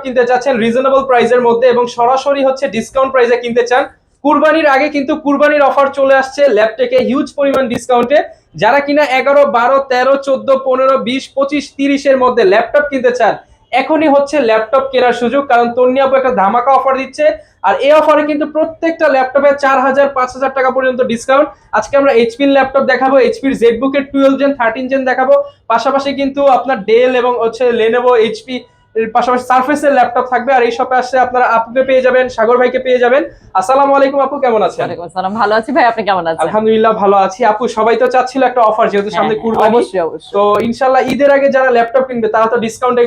কিনতে চাচ্ছেন রিজনেবল প্রাইসের মধ্যে এবং সরাসরি হচ্ছে ডিসকাউন্ট প্রাইসে কিনতে চান, কুরবানির আগে কিন্তু কুরবানির অফার চলে আসছে ল্যাপটেকে হিউজ পরিমাণ ডিসকাউন্টে। যারা কিনা 11, 12, 13, 14, 15, 20, 25, 30 এর মধ্যে ল্যাপটপ কিনতে চান, এখনই হচ্ছে ল্যাপটপ কেনার সুযোগ, কারণ তন্নি আপু একটা ধামাকা অফার দিচ্ছে। আর এই অফারে কিন্তু প্রত্যেকটা ল্যাপটপে 4000, 5000 টাকা পর্যন্ত ডিসকাউন্ট। আজকে আমরা এইচপির ল্যাপটপ দেখাবো, এইচপির জেডবুকের 12 জেন 13 জেন দেখাবো, পাশাপাশি কিন্তু আপনার ডেল এবং হচ্ছে লেনোভো এইচপি এর পাশাপাশি সারফেসের ল্যাপটপ থাকবে। আর এই শপে আসলে আপনারা আপুকে পেয়ে যাবেন, সাগর ভাইকে পেয়ে যাবেন। আসসালামু আলাইকুম আপু, কেমন আছেন? ওয়ালাইকুম আসসালাম, ভালো আছি ভাই, আপনি কেমন আছেন? আলহামদুলিল্লাহ ভালো আছি আপু। সবাই তো চাচ্ছিল একটা অফার, যেহেতু সামনে কুরবানি। অবশ্যই অবশ্যই। তো ইনশাআল্লাহ ঈদের আগে যারা ল্যাপটপ কিনবে তারা তো ডিসকাউন্টে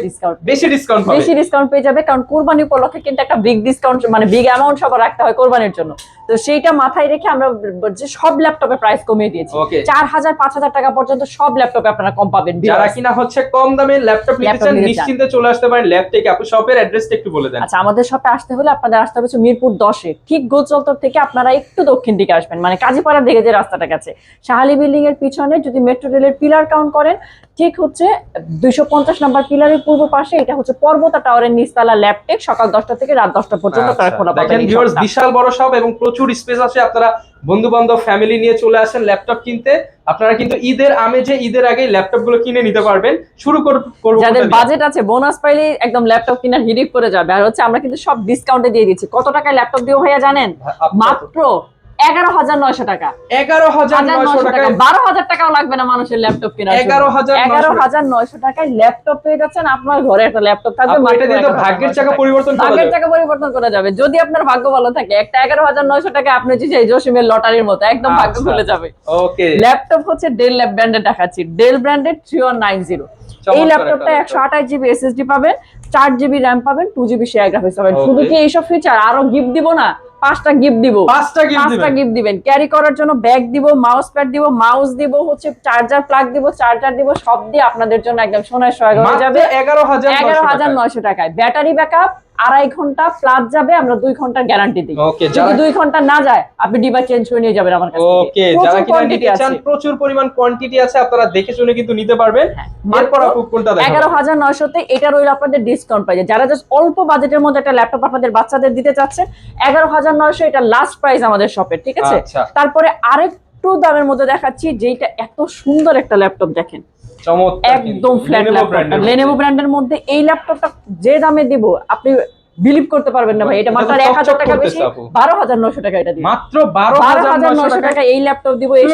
বেশি ডিসকাউন্ট পাবে, বেশি ডিসকাউন্ট পেয়ে যাবে, কারণ কুরবানি উপলক্ষে কিন্তু একটা বিগ ডিসকাউন্ট মানে বিগ অ্যামাউন্ট সবার রাখতে হয় কোরবানির জন্য। তো সেইটা মাথায় রেখে আমরা যে সব ল্যাপটপের প্রাইস কমিয়ে দিয়েছি। 4000, 5000 টাকা পর্যন্ত সব ল্যাপটপে আপনারা কম পাবেন। যারা কিনা হচ্ছে কম দামে ল্যাপটপ নিতে চান নিশ্চিন্তে চলে আসতে পারেন ল্যাপটেক। আপু শপের অ্যাড্রেসটা একটু বলে দেন। আচ্ছা, আমাদের শপে আসতে হলে আপনাদের আসতে হবে মিরপুর 10-এ, ঠিক গোলচত্বর থেকে আপনারা একটু দক্ষিণ দিকে আসবেন, মানে কাজীপাড়ার দিকে যে রাস্তাটা গেছে শাহালি বিল্ডিং এর পিছনে, যদি মেট্রো রেলের পিলার কাউন্ট করেন, ঠিক হচ্ছে 250 নাম্বার পিলারের পূর্ব পাশে। এটা হচ্ছে পর্বতা টাওয়ারের নিচতলা ল্যাপটেক, সকাল 10টা থেকে রাত 10টা পর্যন্ত তারা খোলা পাবেন। দেখেন ভিউয়ার্স, বিশাল বড় শপ এবং প্রচুর স্পেস আছে। আপনারা বন্ধু বান্ধব ফ্যামিলি নিয়ে চলে আসেন ল্যাপটপ কিনতে। আপনারা কিন্তু ঈদের আমেজে ঈদের আগে ল্যাপটপ গুলো কিনে নিতে পারবেন। শুরু করব যাদের বাজেট আছে, বোনাস পাইলে একদম ল্যাপটপ কেনার হিড়িক পড়ে যাবে। আর হচ্ছে আমরা কিন্তু সব ডিসকাউন্টে দিয়ে দিচ্ছি। কত টাকায় ল্যাপটপ দিও ভাইয়া জানেন? মাত্র 11900 টাকা। 11900 টাকা। 12000 টাকাও লাগবে না মানুষের ল্যাপটপ কেনার। 11900 টাকায় ল্যাপটপ পেয়ে যাচ্ছেন। আপনার ঘরে একটা ল্যাপটপ থাকবে, এটা দিয়ে তো ভাগ্যের চাকা পরিবর্তন করা যাবে। ভাগ্যের চাকা পরিবর্তন করা যাবে যদি আপনার ভাগ্য ভালো থাকে। একটা 11900 টাকা আপনি যে জসিমের লটারির মতো একদম ভাগ্য খুলে যাবে। ওকে, ল্যাপটপ হচ্ছে ডেল ব্র্যান্ডের দেখাচ্ছি, ডেল ব্র্যান্ডের 3190। এই ল্যাপটপটা 128 জিবি এসএসডি পাবেন, 4 জিবি র্যাম পাবেন, 2 জিবি শেয়ার গ্রাফিক্স পাবেন। শুধু কি এইসব ফিচার, আরো গিফট দিব না, 5টা গিফট দিব। 5টা গিফট দিবেন। ক্যারি করার জন্য ব্যাগ দিব, মাউস প্যাড দিব, মাউস দিব, হচ্ছে চার্জার প্লাগ দিব, চার্জার দিব, সব দিয়ে আপনাদের জন্য একদম সোনার সোহাগ হয়ে যাবে 11900 টাকায়। ব্যাটারি ব্যাকআপ 2.5 ঘন্টা প্লাস যাবে, আমরা 2 ঘন্টার গ্যারান্টি দিই। যদি 2 ঘন্টা না যায় আপনি ডিভাইস চেঞ্জ করে নিয়ে যাবেন আমার কাছ থেকে। ওকে, যারা কিনা নিতে চান প্রচুর পরিমাণ কোয়ান্টিটি আছে, আপনারা দেখে শুনে কিন্তু নিতে পারবেন। এরপর আপু কোনটা দেখাবেন? 11900 তে এটা রইল আপনাদের ডিসকাউন্ট প্রাইসে। যারা জাস্ট অল্প বাজেটের মধ্যে একটা ল্যাপটপ আপনাদের বাচ্চাদের দিতে চাচ্ছেন, 11900 এটা লাস্ট প্রাইস আমাদের শপের, ঠিক আছে? তারপরে আরেকটু দামের মধ্যে দেখাচ্ছি, যেটা এত সুন্দর একটা ল্যাপটপ, দেখেন একদম ফ্ল্যাট ল্যাপটপ, লেনোভো ব্র্যান্ডের মধ্যে। এই ল্যাপটপটা যে দামে দিব আপনি বিলিভ করতে পারবেন না ভাই। এটা মাত্র 1000 টাকা বেশি, 12900 টাকা এটা দিব। মাত্র 12900 টাকা এই ল্যাপটপ দিব। এই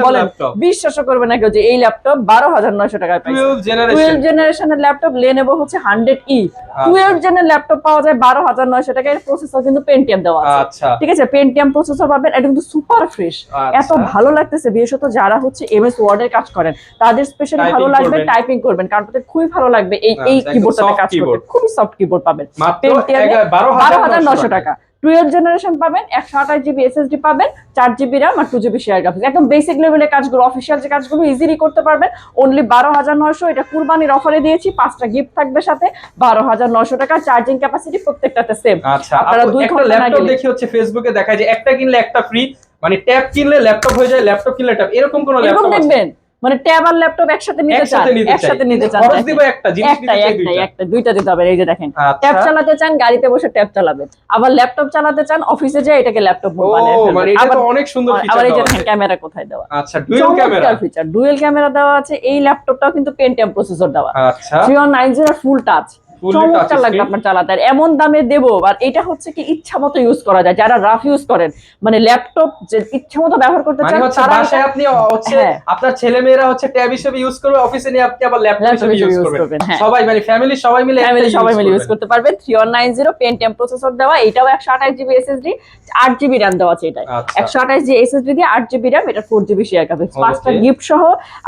বলেন বিশ্বাস করবে না কেউ যে এই ল্যাপটপ 12900 টাকায় পাইছে। 12 জেনারেশনের ল্যাপটপ লেনোভো হচ্ছে 100E 12 জেনের ল্যাপটপ পাওয়া যায় 12900 টাকায়। প্রসেসর কিন্তু পেন্টিয়াম দেওয়া আছে, ঠিক আছে? পেন্টিয়াম প্রসেসর পাবেন। এটা কিন্তু সুপার ফ্রেশ, এত ভালো লাগতেছে। বিশেষত যারা হচ্ছে এমএস ওয়ার্ড এর কাজ করেন তাদের স্পেশালি ভালো লাগবে, টাইপিং করবেন, কারণ তাদের খুবই ভালো লাগবে এই কিবোর্ডটাতে কাজ করতে। খুবই সফট কিবোর্ড পাবেন। 12900 টাকা। 12 জেনারেশন পাবেন, 128 জিবি এসএসডি পাবেন, 4 জিবি র্যাম আর 2 জিবি শেয়ার গ্রাফিক্স। একদম বেসিক লেভেলের কাজগুলো, অফিশিয়াল যে কাজগুলো ইজিলি করতে পারবেন। অনলি 12900। এটা কুরবানির অফারে দিয়েছি, 5টা গিফট থাকবে সাথে। 12900 টাকা। চার্জিং ক্যাপাসিটি প্রত্যেকটাতে সেম। আচ্ছা, আপনারা 2 ঘন্টা ল্যাপটপ দেখি হচ্ছে ফেসবুকে দেখায় যে একটা কিনলে একটা ফ্রি, মানে ট্যাব কিনলে ল্যাপটপ হয়ে যায়, ল্যাপটপ কিনলে ট্যাব। এরকম কোন ল্যাপটপ দেখবেন মানে ট্যাব আর ল্যাপটপ একসাথে নিতে চান, খরচ দিব একটা জিনিস নিতে চাই, একটা দুইটা দিতে হবে। এই যে দেখেন, ট্যাব চালাতে চান গাড়িতে বসে ট্যাব চালাবেন, আবার ল্যাপটপ চালাতে চান অফিসে যায় এটাকে ল্যাপটপ বানায় ফেলবেন। মানে এটা তো অনেক সুন্দর ফিচার। আবার এই যে দেখেন ক্যামেরা কোথায় দেওয়া। আচ্ছা, dual camera feature, dual camera দেওয়া আছে। এই ল্যাপটপটাও কিন্তু পেন্টিয়াম প্রসেসর দেওয়া। আচ্ছা, 3190 ফুল টাচ, চমৎকার লাগবে আপনার চালাতে। আর এমন দামে দেবো, আর এটা হচ্ছে কি ইচ্ছা মতো ইউজ করা যায়। যারা রাফ ইউজ করেন, মানে ল্যাপটপ যে ইচ্ছা মতো ব্যবহার করতে চান, তারা বাসায় আপনি হচ্ছে আপনার ছেলে মেয়েরা হচ্ছে ট্যাব হিসেবে ইউজ করবে, অফিসে নিয়ে আপনি আবার ল্যাপটপ হিসেবে ইউজ করবেন। সবাই মানে ফ্যামিলি সবাই মিলে ইউজ করতে পারবেন। 3190 পেন্টিয়াম প্রসেসর দেওয়া। এটাও 128 জিবি এসএসডি, 8 জিবি র্যাম দেওয়া আছে। এটা 128 জিবি এসএসডি দিয়ে 8 জিবি র্যাম, এটা 4 জিবি শেয়ার গ্রাফিক্স। 5টা গিফট সহ।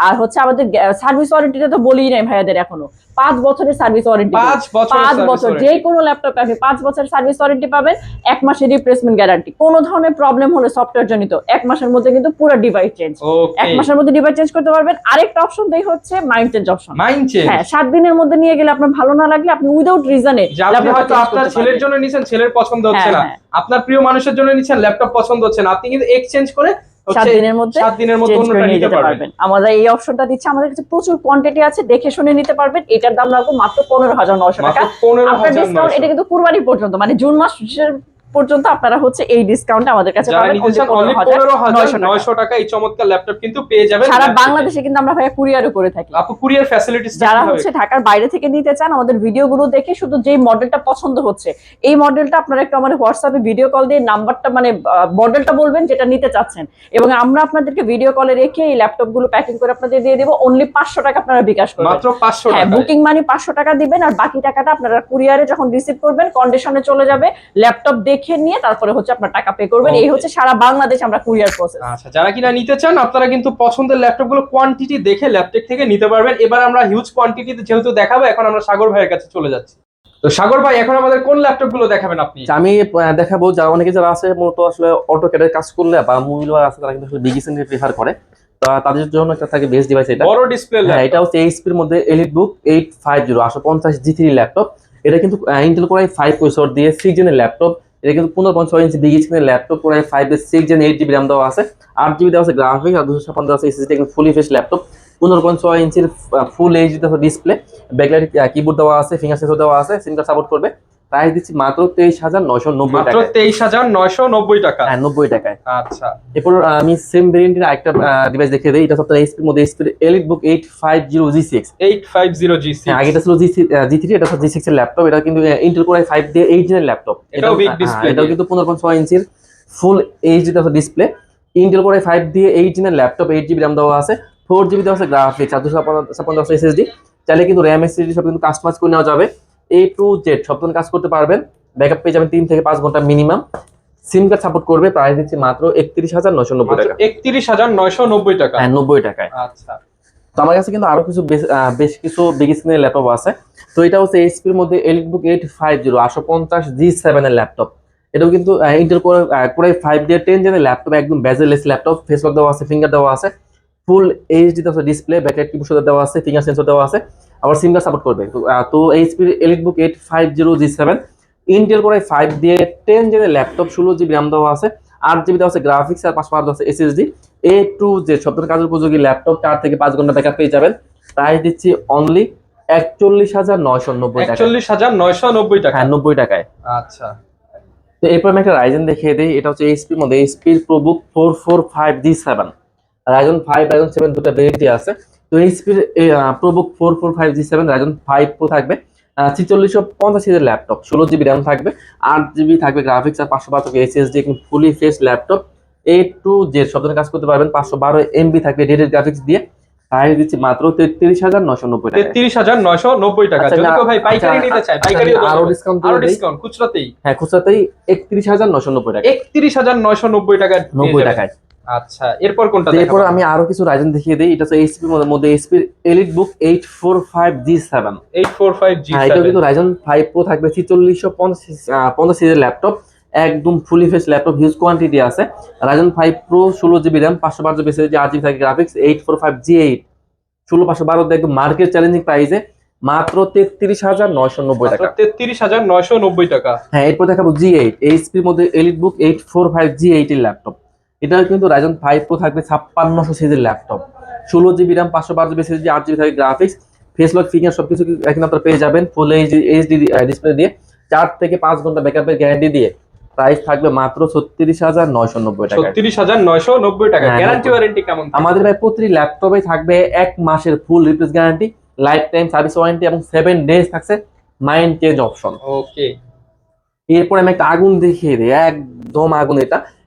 আর হচ্ছে আমাদের সার্ভিস ওয়ারেন্টিটা তো বলিই নাই ভাইয়াদের, এখনো 5 বছরের সার্ভিস ওয়ারেন্টি। 5 বছর যে কোনো ল্যাপটপে আপনি 5 বছরের সার্ভিস ওয়ারেন্টি পাবেন, 1 মাসের রিপ্লেসমেন্ট গ্যারান্টি। কোনো ধরনের প্রবলেম হলে সফটওয়্যার জনিত 1 মাসের মধ্যে কিন্তু পুরো ডিভাইস চেঞ্জ, 1 মাসের মধ্যে ডিভাইস চেঞ্জ করতে পারবেন। আরেকটা অপশন দেই হচ্ছে মাইন্ড চেঞ্জ অপশন। হ্যাঁ, 7 দিনের মধ্যে নিয়ে গেলে আপনার ভালো না লাগলে আপনি উইদাউট রিজনে, হয়তো আপনার ছেলের জন্য নিছেন, ছেলের পছন্দ হচ্ছে না, আপনার প্রিয় মানুষের জন্য নিছেন, ল্যাপটপ পছন্দ হচ্ছে না, আপনি কিন্তু এক্সচেঞ্জ করে 7 দিনের মধ্যে 7 দিনের মধ্যে অন্যটা নিতে পারবেন। আমাদের এই অপশনটা দিচ্ছে, আমাদের কাছে প্রচুর কোয়ান্টিটি আছে, দেখে শুনে নিতে পারবেন। এটার দাম রাখবো মাত্র 15,900 টাকা। আপনার ডিসকাউন্ট, এটা কিন্তু কুরবানি পর্যন্ত, মানে জুন মাস পর্যন্ত আপনারা হচ্ছে এই ডিসকাউন্টে আমাদের কাছে পাবেন। 15,900 টাকা এই চমৎকার ল্যাপটপ কিন্তু পেয়ে যাবেন সারা বাংলাদেশে। কিন্তু আমরা ভাই কুরিয়ারও করে থাকি। আপু কুরিয়ার ফ্যাসিলিটিস যারা হচ্ছে ঢাকার বাইরে থেকে নিতে চান, আমাদের ভিডিওগুলো দেখে শুধু যেই মডেলটা পছন্দ হচ্ছে এই মডেলটা আপনারা একটু আমাদের হোয়াটসঅ্যাপে ভিডিও কল দিয়ে নাম্বারটা, মানে মডেলটা বলবেন যেটা নিতে চাচ্ছেন, এবং আমরা আপনাদেরকে ভিডিও কলে রেখে এই ল্যাপটপ গুলো প্যাকিং করে আপনাদের দিয়ে দেব। অনলি 500 টাকা আপনারা বিকাশ করবেন, মাত্র 500 টাকা। হ্যাঁ, বুকিং মানি 500 টাকা দিবেন, আর বাকি টাকাটা আপনারা কুরিয়ারে যখন রিসিভ করবেন কন্ডিশনে চলে যাবে, ল্যাপটপ দেখে নিয়ে তারপরে হচ্ছে আপনার টাকা পে করবেন। এই হচ্ছে সারা বাংলাদেশ আমরা কুরিয়ার প্রসেস। আচ্ছা, যারা কিনা নিতে চান আপনারা কিন্তু পছন্দের ল্যাপটপ গুলো কোয়ান্টিটি দেখে ল্যাপটপ থেকে নিতে পারবেন। এবার আমরা হিউজ কোয়ান্টিটিতে যেহেতু দেখাবো, এখন আমরা সাগর ভাইয়ের কাছে চলে যাচ্ছি। তো সাগর ভাই, এখন আমাদের কোন ল্যাপটপ গুলো দেখাবেন আপনি? আমি দেখাবো যা অনেকে যারা আছে মূলত আসলে অটোক্যাডের কাজ করলে বা মুভি আছে, তারা কিন্তু আসলে বিগিসেন প্রিফার করে। তো তাদের জন্য একটা থাকে বেস্ট ডিভাইস এটা, বড় ডিসপ্লে। হ্যাঁ, এটা হচ্ছে এইচপি এর মধ্যে এলিটবুক 850 850 G3 ল্যাপটপ। এটা কিন্তু ইন্টেল কোর i5 প্রসেসর দিয়ে 6 জেনের ল্যাপটপ। এটা কিন্তু 15.6 ইঞ্চি বিগ স্ক্রিনের ল্যাপটপ, কোর i5 এর 6 জেন 8GB RAM দেওয়া আছে, 8GB দেওয়া আছে গ্রাফিক্স, আর 256 দেওয়া আছে SSD। কিন্তু ফুলি ফ্রেশ ল্যাপটপ, 15.6 ইঞ্চির full HD display, backlight keyboard দেওয়া আছে, ফিঙ্গার সেন্সর দেওয়া আছে, সিম কার্ড সাপোর্ট করবে। প্রাইস দিচ্ছি মাত্র 23,990 টাকা। মাত্র 23,990 টাকা। হ্যাঁ, 90 টাকায়। আচ্ছা, এরপর আমি সেম ভেরিয়েন্টের আরেকটা ডিভাইস দেখিয়ে দেই। এটা সবটা এইচপি এর মধ্যে এইচপি এলিটবুক 850 G6। 850 G6। হ্যাঁ, আগেটা ছিল G3, এটা হচ্ছে G6 এর ল্যাপটপ। এটা কিন্তু ইন্টেল কোর i5 দিয়ে 8 জেনের ল্যাপটপ। এটাও বিগ ডিসপ্লে, এটাও কিন্তু 15.6 ইঞ্চির full HD display, Intel core i5 দিয়ে 8 জেনের ল্যাপটপ, 8GB RAM দেওয়া আছে, 4GB দেওয়া আছে গ্রাফিক্স, আর 256 দেওয়া আছে SSD। চাইলে কিন্তু RAM SSD সব কিন্তু কাস্টমাইজ করে নেওয়া যাবে। A to Z সব ধরনের কাজ করতে পারবেন। ব্যাকআপ পেয়ে যাবেন 3 থেকে 5 ঘন্টা মিনিমাম। সিম কার্ড সাপোর্ট করবে। প্রাইস দিচ্ছি মাত্র 31,990 টাকা। 31,990 টাকা। হ্যাঁ, 90 টাকায়। আচ্ছা, তো আমার কাছে কিন্তু আরো কিছু বেশ কিছু বিগ স্ক্রিনের ল্যাপটপ আছে। তো এটা হচ্ছে এইচপি এর মধ্যে এলিটবুক 850 850 G7 এর ল্যাপটপ। এটাও কিন্তু ইন্টেল কোর i5 দিয়ে 10 জেনের ল্যাপটপ, একদম বেজেলেস ল্যাপটপ, ফেস লক দেওয়া আছে, ফিঙ্গার দেওয়া আছে, ফুল এইচডি দেওয়া আছে ডিসপ্লে, ব্যাকলাইট কিবোর্ড দেওয়া আছে, ফিঙ্গার সেন্সর দেওয়া আছে, আবার সিম কার্ড সাপোর্ট করবে। তো HP EliteBook 850 G7 Intel core i5 দিয়ে 10 জেনের ল্যাপটপ, 16GB RAM দেওয়া আছে, 8GB দেওয়া আছে গ্রাফিক্স, আর 512 দেওয়া আছে SSD। A to Z সব ধরনের কাজের উপযোগী ল্যাপটপ, 4 থেকে 5 ঘন্টা ব্যাকআপ পেয়ে যাবেন। প্রাইস দিচ্ছি অনলি 41,990 টাকা। 41,990 টাকা। হ্যাঁ, 90 টাকায়। আচ্ছা, তো এরপর আমি একটা রাইজেন দেখিয়ে দিই। এটা হচ্ছে এইচপি এর মধ্যে এইচপির প্রোবুক 445 G7, রাইজন 5 রাইজন 7 দুটো ভেরিয়েন্টি আছে। তো এইচপির প্রোবুক 445 G7 রাইজন 5 প্রো থাকবে, 4650 এর ল্যাপটপ, 16GB RAM থাকবে, 8GB থাকবে গ্রাফিক্স, আর 512 SSD, একদম fully fresh laptop. A to Z সব ধরনের কাজ করতে পারবেন। 512 MB থাকবে ডেডিকেটেড গ্রাফিক্স দিয়ে। প্রাইস দিচ্ছি মাত্র 33,990 টাকা। 33,990 টাকা। যদি কেউ ভাই পাইকারি নিতে চায়, পাইকারি আরো ডিসকাউন্ট, খুচরাতেই। হ্যাঁ, খুচরাতেই 31,990 টাকা। 31,990 টাকা, 90 টাকায়। আচ্ছা, এরপর কোনটা দেখাবো? এরপর আমি আরো কিছু রাইজেন দেখিয়ে দিই। এটা হচ্ছে এইচপি এর মধ্যে এইচপি এলিটবুক 845 G7। 845 G7। হ্যাঁ, এটা কিন্তু রাইজন 5 প্রো থাকবে, 4650 এর ল্যাপটপ, একদম fully fresh laptop, huge quantity আছে। Ryzen 5 pro 16GB RAM, 512 SSD, 8GB থাকে গ্রাফিক্স, 845 G8, 16512 একদম মার্কেট চ্যালেঞ্জিং প্রাইসে মাত্র 33,990 টাকা। 33,990 টাকা। হ্যাঁ, এরপর দেখাবো G8, এইচপি এর মধ্যে এলিটবুক 845 G8 এর ল্যাপটপ। এটা কিন্তু রাইজন 5 প্রো থাকবে, 5600 সিরিজের laptop, 16GB RAM, 512 SSD, 8GB থাকে গ্রাফিক্স, ফেস লক, ফিঙ্গার সবকিছু এখন আপনারা পেয়ে যাবেন ফুল এইচডি ডিসপ্লে দিয়ে, 4 থেকে 5 ঘন্টা ব্যাকআপের গ্যারান্টি দিয়ে। প্রাইস থাকবে মাত্র 36,990 টাকা। 36,990 টাকা। গ্যারান্টি ওয়ারেন্টি কেমন? আমাদের ভাই প্রতি ল্যাপটপে থাকবে 1 মাসের ফুল replace guarantee, life time service warranty, এবং 7 ডেজ থাকছে মাইন্ড চেঞ্জ অপশন। ওকে, এরপর আমি একটা আগুন দেখিয়ে দিই, একদম আগুন।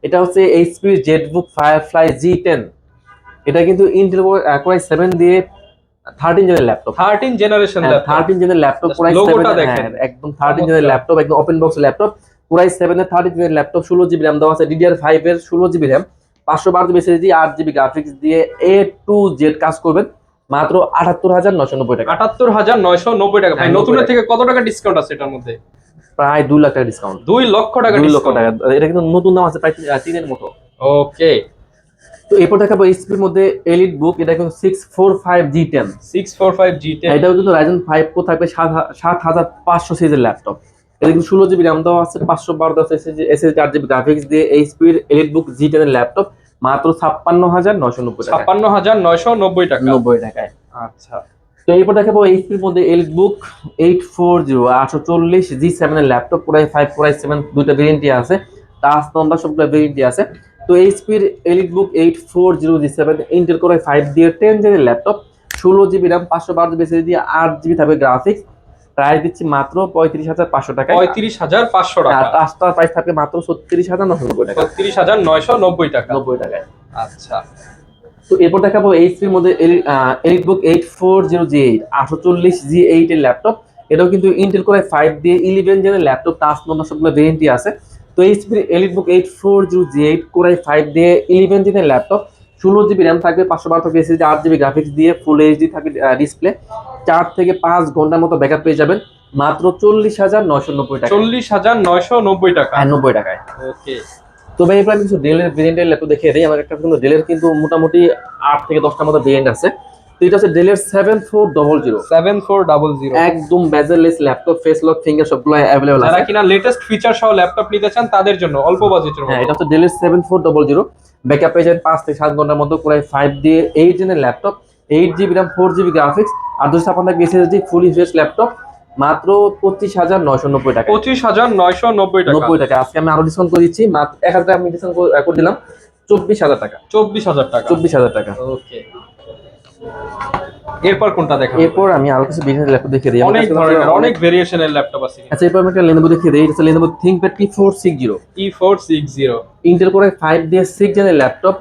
এটা হচ্ছে এইচপি জেটবুক ফায়ারফ্লাই G10। এটা কিন্তু ইন্টেল কোর i7 দিয়ে 13 জেনের ল্যাপটপ, 13 জেনারেশন ল্যাপটপ, 13 জেনের ল্যাপটপ, কোর i7 একদম 13 জেনের ল্যাপটপ, একদম open box laptop, core i7 এর 13 জেনের ল্যাপটপ, 16GB RAM দেওয়া আছে, DDR5 এর 16GB RAM, 512 SSD, 8GB graphics দিয়ে A to Z কাজ করবেন মাত্র 78,990 টাকা। 78,990 টাকা। ভাই, নতুনের থেকে কত টাকা ডিসকাউন্ট আছে এটার মধ্যে? প্রায় 2 লাখ টাকা ডিসকাউন্ট। 2 লক্ষ টাকা 2 লক্ষ টাকা। এটা কিন্তু নতুন দাম আছে প্রায় 3 এর মতো। ওকে, তো এরপর দেখাবো এইচপি এর মধ্যে এলিটবুক, এটা কিন্তু 645 G10। 645 G10। এটাও কিন্তু রাইজন 5 প্রো থাকবে, 7500 সিরিজের ল্যাপটপ। এটা কিন্তু 16GB RAM দেওয়া আছে, 512 SSD, 8GB গ্রাফিক্স দিয়ে এইচপি এর এলিটবুক G10 এর ল্যাপটপ, মাত্র 56,990 টাকা। 56,990 টাকা। 90 টাকায়। আচ্ছা, তো এরপর দেখাবো এইচপির মধ্যে এলিটবুক 840 840 G7 এর ল্যাপটপ, কোরাই 5 কোরাই 7 দুইটা ভেরিয়েন্টই আছে, টাচ নাম্বার সবগুলো ভেরিয়েন্টই আছে। তো এইচপির এলিটবুক 840 G7 ইন্টেল কোরাই 5 দিয়ে 10 জেনের laptop, 16GB RAM 512GB SSD দিয়ে 8GB থাকবে গ্রাফিক্স, প্রাইস দিচ্ছি মাত্র 35,500 টাকায়। 35,500 আর টাকা। টাচটার প্রাইস থাকবে মাত্র 36,990 টাকা। 36,990 টাকা। 90 টাকায়। আচ্ছা, তো এরপর দেখাবো এইচপির মধ্যে এলিটবুক 840 G8 840 G8 এর ল্যাপটপ, এটাও কিন্তু ইন্টেল কোর 5 দিয়ে 11 জেনের ল্যাপটপ, টাচ নাম্বার সবগুলো ভেরিয়েন্টই আছে। তো এইচপির এলিটবুক 840 G8 কোর 5 দিয়ে 11 জেনের ল্যাপটপ, 16GB RAM থাকবে, 512GB SSD, 8GB গ্রাফিক্স দিয়ে ফুল এইচডি থাকবে ডিসপ্লে, 4 থেকে 5 ঘন্টার মতো ব্যাকআপ পেয়ে যাবেন মাত্র 40,990 টাকা। 40,990 টাকা। 90 টাকায়। ওকে, তো ভাই এবার আমি কিছু ডেলের ভেরিয়েন্টের ল্যাপটপ দেখিয়ে দিই। আমার একটা কিন্তু ডেলের কিন্তু মোটামুটি 8 থেকে 10টার মতো ভেরিয়েন্ট আছে। তো এটা হচ্ছে ডেলের 7400 7400 একদম bezel-less laptop, face lock finger সবগুলো अवेलेबल আছে। যারা কিনা লেটেস্ট ফিচার সহ ল্যাপটপ নিতে চান তাদের জন্য অল্প বাজেটের হ্যাঁ, মধ্যে। এটা হচ্ছে ডেলের 7400, ব্যাকআপ পেয়ে যাবেন 5 থেকে 7 ঘন্টার মতো, পুরো 5 দিয়ে 8 জেনের laptop, 8GB RAM 4GB graphics আর 256 SSD, ফুলি ফ্রেশ ল্যাপটপ, মাত্র 25,990 টাকা। 25,990 টাকা। 90 টাকা। আজকে আমি আরো ডিসকাউন্ট করে দিচ্ছি, মাত্র 1000 টাকা আমি ডিসকাউন্ট করে দিলাম, 24,000 টাকা। 24,000 টাকা। 24,000 টাকা। ওকে, এরপর কোনটা দেখাবো? এরপর আমি আরো কিছু বিজনেস ল্যাপটপ দেখিয়ে দিই। অনেক ধরনের অনেক ভেরিয়েশনের ল্যাপটপ আছে। আচ্ছা, এরপর আমি একটা Lenovo দেখিয়ে দিই। এটা হচ্ছে Lenovo ThinkPad T460 T460 Intel core 5 দিয়ে 6 জেনের ল্যাপটপ,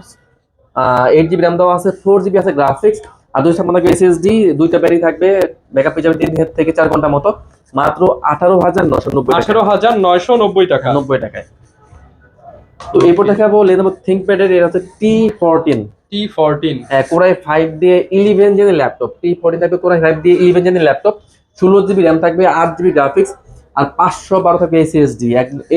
8GB RAM দেওয়া আছে, 4GB আছে গ্রাফিক্স আর 256 SSD, দুইটা ব্যাটারি থাকবে, ব্যাকআপ পেয়ে যাবেন 3 থেকে 4 ঘন্টার মতো, মাত্র 18,990 টাকা। 18,990 টাকা। 90 টাকায়। তো এরপর দেখাবো Lenovo ThinkPad এর, এটা হচ্ছে T14 T14 কোরাই 5 দিয়ে 11 জেনের ল্যাপটপ, T14 থাকবে কোরাই 5 দিয়ে 11 জেনের ল্যাপটপ, 16GB RAM থাকবে, 8GB গ্রাফিক্স আর 512 থাকবে SSD,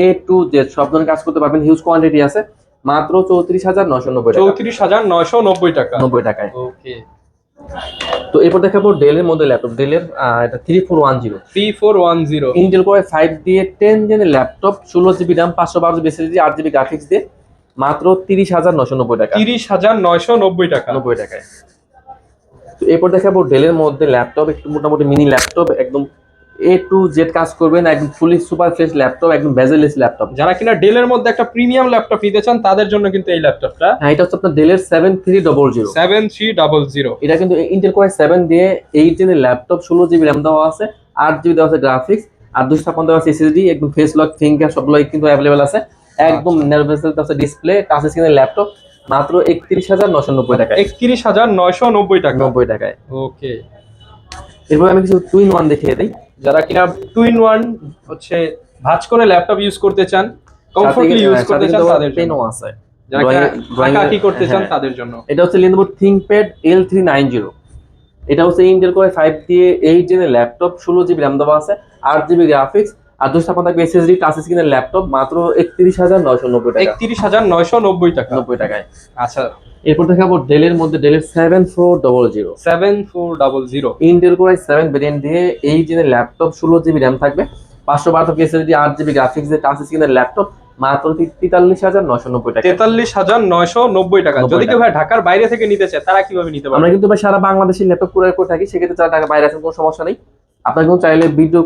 A to Z সব ধরনের কাজ করতে পারবেন, হিউজ কোয়ান্টিটি আছে, মাত্র 34,990 টাকা। 34,990 টাকা। 90 টাকায়। ওকে, তো এরপর দেখাবো ডেলের মধ্যে ল্যাপটপ, ডেলের এটা 3410 3410 ইন্টেল কোর 5 দিয়ে 10 জেনের laptop, 16GB RAM 512GB SSD, 8GB graphics দিয়ে, মাত্র 30,990 টাকা। 30,990 টাকা। 90 টাকায়। তো এরপর দেখাবো ডেলের মধ্যে ল্যাপটপ, একটু মোটামুটি মিনি ল্যাপটপ, একদম A to Z কাজ করবেন, একদম ফুলি সুপার ফ্রেশ ল্যাপটপ, একদম বেজেললেস ল্যাপটপ। যারা কিনা ডেলের মধ্যে একটা প্রিমিয়াম ল্যাপটপ নিতে চান তাদের জন্য কিন্তু এই ল্যাপটপটা। হ্যাঁ, এটা হচ্ছে আপনার ডেলের 7300 7300 এটা কিন্তু ইন্টেল কোর 7 দিয়ে 8 জেনের ল্যাপটপ, 16GB RAM দেওয়া আছে, 8GB দেওয়া আছে গ্রাফিক্স আর 256 দেওয়া আছে SSD, একদম ফেস লক ফিঙ্গার সবগুলোই কিন্তু अवेलेबल আছে, একদম নেভেসেল আছে ডিসপ্লে, টাচ স্ক্রিনের ল্যাপটপ, মাত্র 31,990 টাকা। 31,990 টাকা। 90 টাকায়। ওকে, এরপর আমি কিছু টুইন ওয়ান দেখিয়ে দিই। যারা কিনা 2-in-1 হচ্ছে ভাঁজ করে ল্যাপটপ ইউজ করতে চান, কমফোর্টলি ইউজ করতে চান তাদের জন্য, পেনও আছে, যারা কিনা আঁকাআঁকি করতে চান তাদের জন্য। এটা হচ্ছে Lenovo ThinkPad L390, এটা হচ্ছে ইন্টেল কোর 5 দিয়ে 8 জেনের ল্যাপটপ, 16GB RAM দেওয়া আছে, 8GB গ্রাফিক্স আর 256 SSD, টাচ স্ক্রিনের ল্যাপটপ, মাত্র 31,990 টাকা। 31,990 টাকা। 90 টাকায়। আচ্ছা, এরপর দেখাবো ডেলের মধ্যে ডেলের 7400 7400 ইন্টেল কোর 7 ভেরিয়েন্ট দিয়ে 8 জেনের ল্যাপটপ, 16GB RAM থাকবে, 512 SSD, 8GB গ্রাফিক্স দিয়ে টাচ স্ক্রিনের ল্যাপটপ, মাত্র 43,990 টাকা। 43,990 টাকা। 90 যদি কেউ ভাই ঢাকার বাইরে থেকে নিতে চায় তারা কিভাবে নিতে আমরা পারবে? কিন্তু ভাই সারা বাংলাদেশের ল্যাপটপ কুরিয়ার করে থাকি, সেক্ষেত্রে যারা ঢাকা বাইরে আছেন কোনো সমস্যা নেই, আপনার কিন্তু চাইলে ভিডিও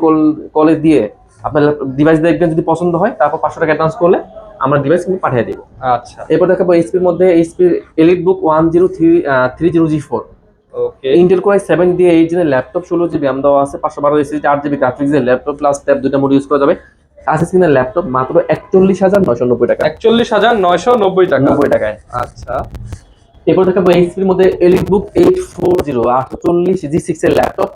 কলে দিয়ে আপনার ডিভাইস দেখবেন, যদি পছন্দ হয় তারপর 500 টাকা অ্যাডভান্স করলে আমরা ডিভাইস কিন্তু পাঠিয়ে দেব। আচ্ছা, এরপর দেখাবো এইচপির মধ্যে এইচপির এলিটবুক 1030G4 ওকে, ইন্টেল কোর 7 দিয়ে 8 জেনের ল্যাপটপ, 16GB RAM দেওয়া আছে, 512 SSD, 8GB গ্রাফিক্স এর ল্যাপটপ প্লাস ট্যাব দুটো মোড ইউজ করা যাবে, টাচ স্ক্রিনের ল্যাপটপ, মাত্র 41,990 টাকা। 41,990 টাকা। 90 টাকায়। আচ্ছা, এরপর দেখাবো এইচপির মধ্যে এলিটবুক 840 840G6 এর ল্যাপটপ,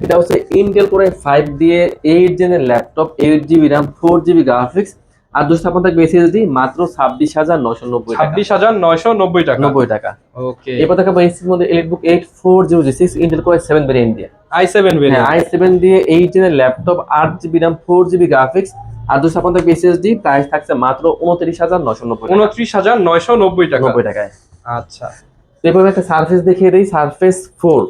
এটা হচ্ছে ইন্টেল কোর 5 দিয়ে 8 জেনের laptop, 8GB RAM 4GB graphics আর 256 SSD, মাত্র 26,990 টাকা। 26,990 টাকা। 90 টাকা। ওকে, এরপর দেখাবো এইচপির মধ্যে EliteBook 840G6 Intel core 7 variant দিয়ে, i7 হ্যাঁ ভেরিয়েন্ট, i7 দিয়ে 8 জেনের laptop, 8GB RAM 4GB graphics আর 256 SSD, প্রাইস থাকছে মাত্র 29,990 টাকা। 29,990 টাকা। 90 টাকায়। আচ্ছা, এরপর একটা সারফেস দেখিয়ে দিই, সারফেস 4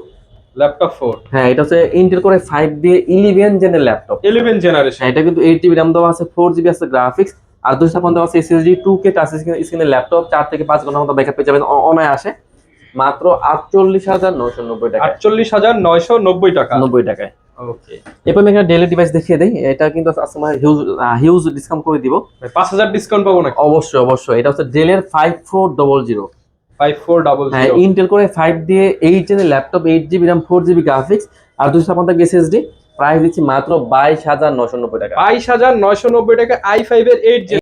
ল্যাপটপ 4 হ্যাঁ, এটা হচ্ছে ইন্টেল কোর 5 দিয়ে 11 জেনের ল্যাপটপ, 11 জেনারেশন, হ্যাঁ এটা কিন্তু 8GB RAM দেওয়া আছে, 4GB আছে গ্রাফিক্স আর 256 আছে এসএসডি 2K টাচ স্ক্রিনের ল্যাপটপ 4 থেকে 5 ঘন্টার মতো ব্যাকআপ পেয়ে যাবেন অনায়াসে মাত্র 48,990 টাকা। 48,990 টাকা। 90 টাকায়। ওকে, এরপর আমি একটা ডেইলি ডিভাইস দেখিয়ে দেই। এটা কিন্তু আজকে হিউজ ডিসকাউন্ট করে দিব। 5000 ডিসকাউন্ট পাবো নাকি? অবশ্যই অবশ্যই। এটা হচ্ছে ডেলের 5400 5400। হ্যাঁ, ইন্টেল করে 5 দিয়ে 8 জেনের laptop, 8GB RAM, 4GB graphics আর 256 SSD, প্রাইস দিচ্ছি মাত্র 22,990 টাকা। 22,990 টাকা i5 এর 8